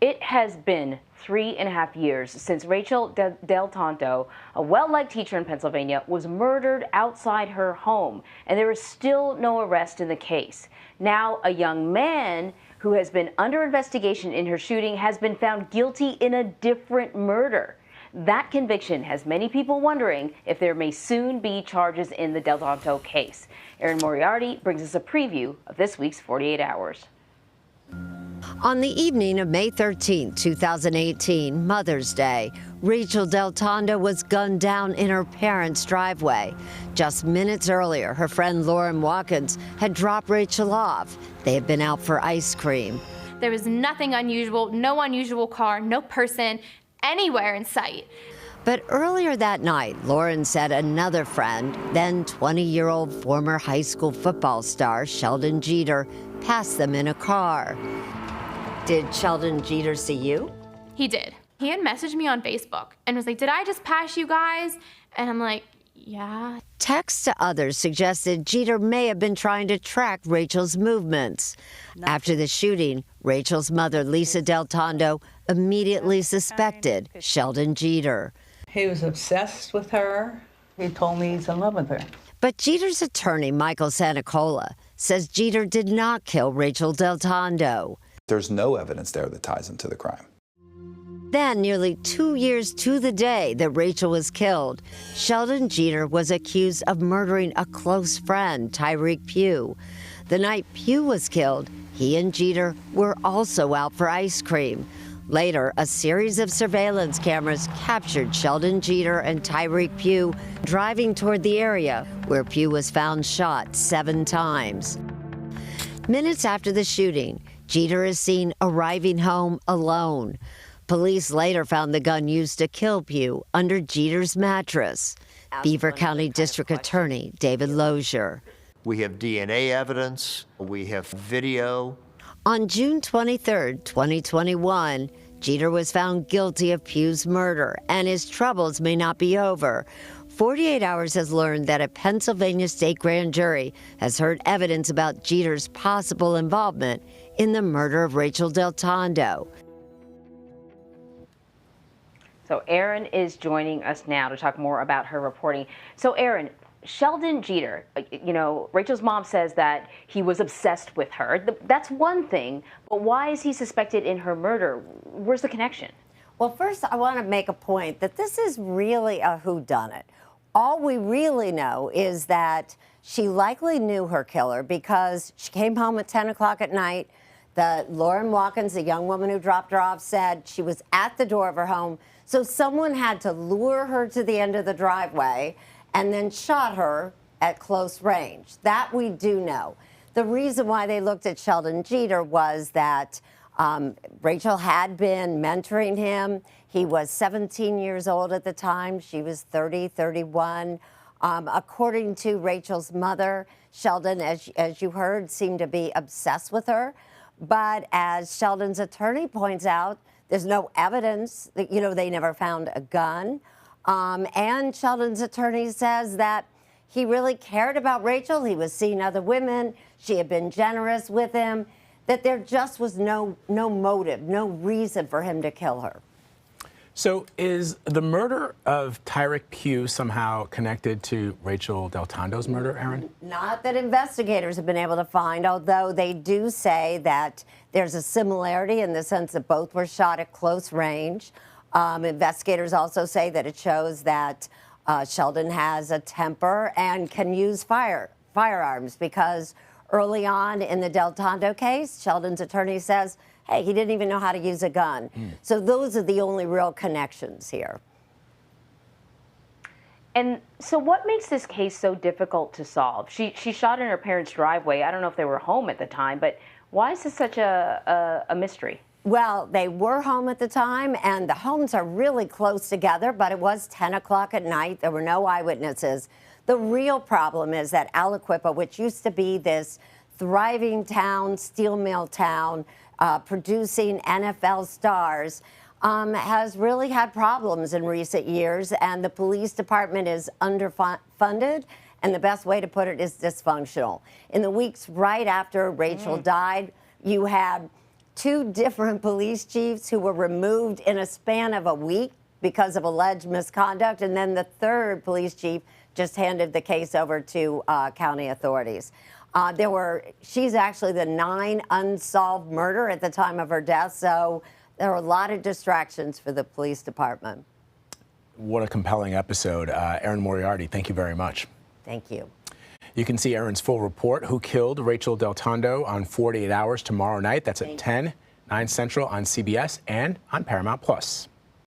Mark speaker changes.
Speaker 1: It has been 3.5 years since Rachel Del Tonto, a well-liked teacher in Pennsylvania, was murdered outside her home, and there is still no arrest in the case. Now, a young man who has been under investigation in her shooting has been found guilty in a different murder. That conviction has many people wondering if there may soon be charges in the Del Tonto case. Erin Moriarty brings us a preview of this week's 48 Hours.
Speaker 2: On the evening of May 13, 2018, Mother's Day, Rachel Del Tonto was gunned down in her parents' driveway. Just minutes earlier, her friend Lauren Watkins had dropped Rachel off. They had been out for ice cream.
Speaker 3: There was nothing unusual, no unusual car, no person anywhere in sight.
Speaker 2: But earlier that night, Lauren said another friend, then 20-year-old former high school football star Sheldon Jeter, passed them in a car. Did Sheldon Jeter see you?
Speaker 3: He did. He had messaged me on Facebook and was like, "Did I just pass you guys?" And I'm like, "Yeah."
Speaker 2: Texts to others suggested Jeter may have been trying to track Rachel's movements. After the shooting, Rachel's mother, Lisa Del Tonto, immediately suspected Sheldon Jeter.
Speaker 4: He was obsessed with her. He told me he's in love with her.
Speaker 2: But Jeter's attorney, Michael Santacola, says Jeter did not kill Rachel Del Tonto.
Speaker 5: There's no evidence there that ties him to the crime.
Speaker 2: Then, nearly 2 years to the day that Rachel was killed, Sheldon Jeter was accused of murdering a close friend, Tyreek Pugh. The night Pugh was killed, he and Jeter were also out for ice cream. Later, a series of surveillance cameras captured Sheldon Jeter and Tyreek Pugh driving toward the area where Pugh was found shot 7 times. Minutes after the shooting, Jeter is seen arriving home alone. Police later found the gun used to kill Pugh under Jeter's mattress. Beaver County District Attorney David Lozier.
Speaker 6: We have DNA evidence. We have video.
Speaker 2: On June 23, 2021, Jeter was found guilty of Pugh's murder, and his troubles may not be over. 48 Hours has learned that a Pennsylvania state grand jury has heard evidence about Jeter's possible involvement in the murder of Rachel Del Tonto.
Speaker 1: So Erin is joining us now to talk more about her reporting. So Erin, Sheldon Jeter, you know, Rachel's mom says that he was obsessed with her. That's one thing, but why is he suspected in her murder? Where's the connection?
Speaker 7: Well, first, I want to make a point that this is really a whodunit. All we really know is that she likely knew her killer because she came home at 10 o'clock at night. Lauren Watkins, the young woman who dropped her off, said she was at the door of her home. So someone had to lure her to the end of the driveway and then shot her at close range. That we do know. The reason why they looked at Sheldon Jeter was that Rachel had been mentoring him. He was 17 years old at the time. She was 30, 31. According to Rachel's mother, Sheldon, as you heard, seemed to be obsessed with her. But as Sheldon's attorney points out, there's no evidence that, you know, they never found a gun. And Sheldon's attorney says that he really cared about Rachel. He was seeing other women. She had been generous with him, that there just was no motive, no reason for him to kill her.
Speaker 8: So is the murder of Tyreek Pugh somehow connected to Rachel Del Tonto's murder, Erin?
Speaker 7: Not that investigators have been able to find, although they do say that there's a similarity in the sense that both were shot at close range. Investigators also say that it shows that Sheldon has a temper and can use firearms because early on in the Del Tonto case, Sheldon's attorney says, hey, he didn't even know how to use a gun. So those are the only real connections here.
Speaker 1: And so what makes this case so difficult to solve? She shot in her parents' driveway. I don't know if they were home at the time, but why is this such a mystery?
Speaker 7: Well, they were home at the time, and the homes are really close together, but it was 10 o'clock at night. There were no eyewitnesses. The real problem is that Aliquippa, which used to be this thriving town, steel mill town, producing NFL stars, has really had problems in recent years, and the police department is underfunded, and the best way to put it is dysfunctional. In the weeks right after Rachel died, you had 2 different police chiefs who were removed in a span of a week because of alleged misconduct, and then the 3rd police chief just handed the case over to county authorities. She's actually the 9th unsolved murder at the time of her death, so there were a lot of distractions for the police department.
Speaker 8: What a compelling episode. Erin Moriarty, thank you very much.
Speaker 7: Thank you.
Speaker 8: You can see Erin's full report, Who Killed Rachel Del Tondo, on 48 Hours tomorrow night. That's at 10, 9 Central on CBS and on Paramount+.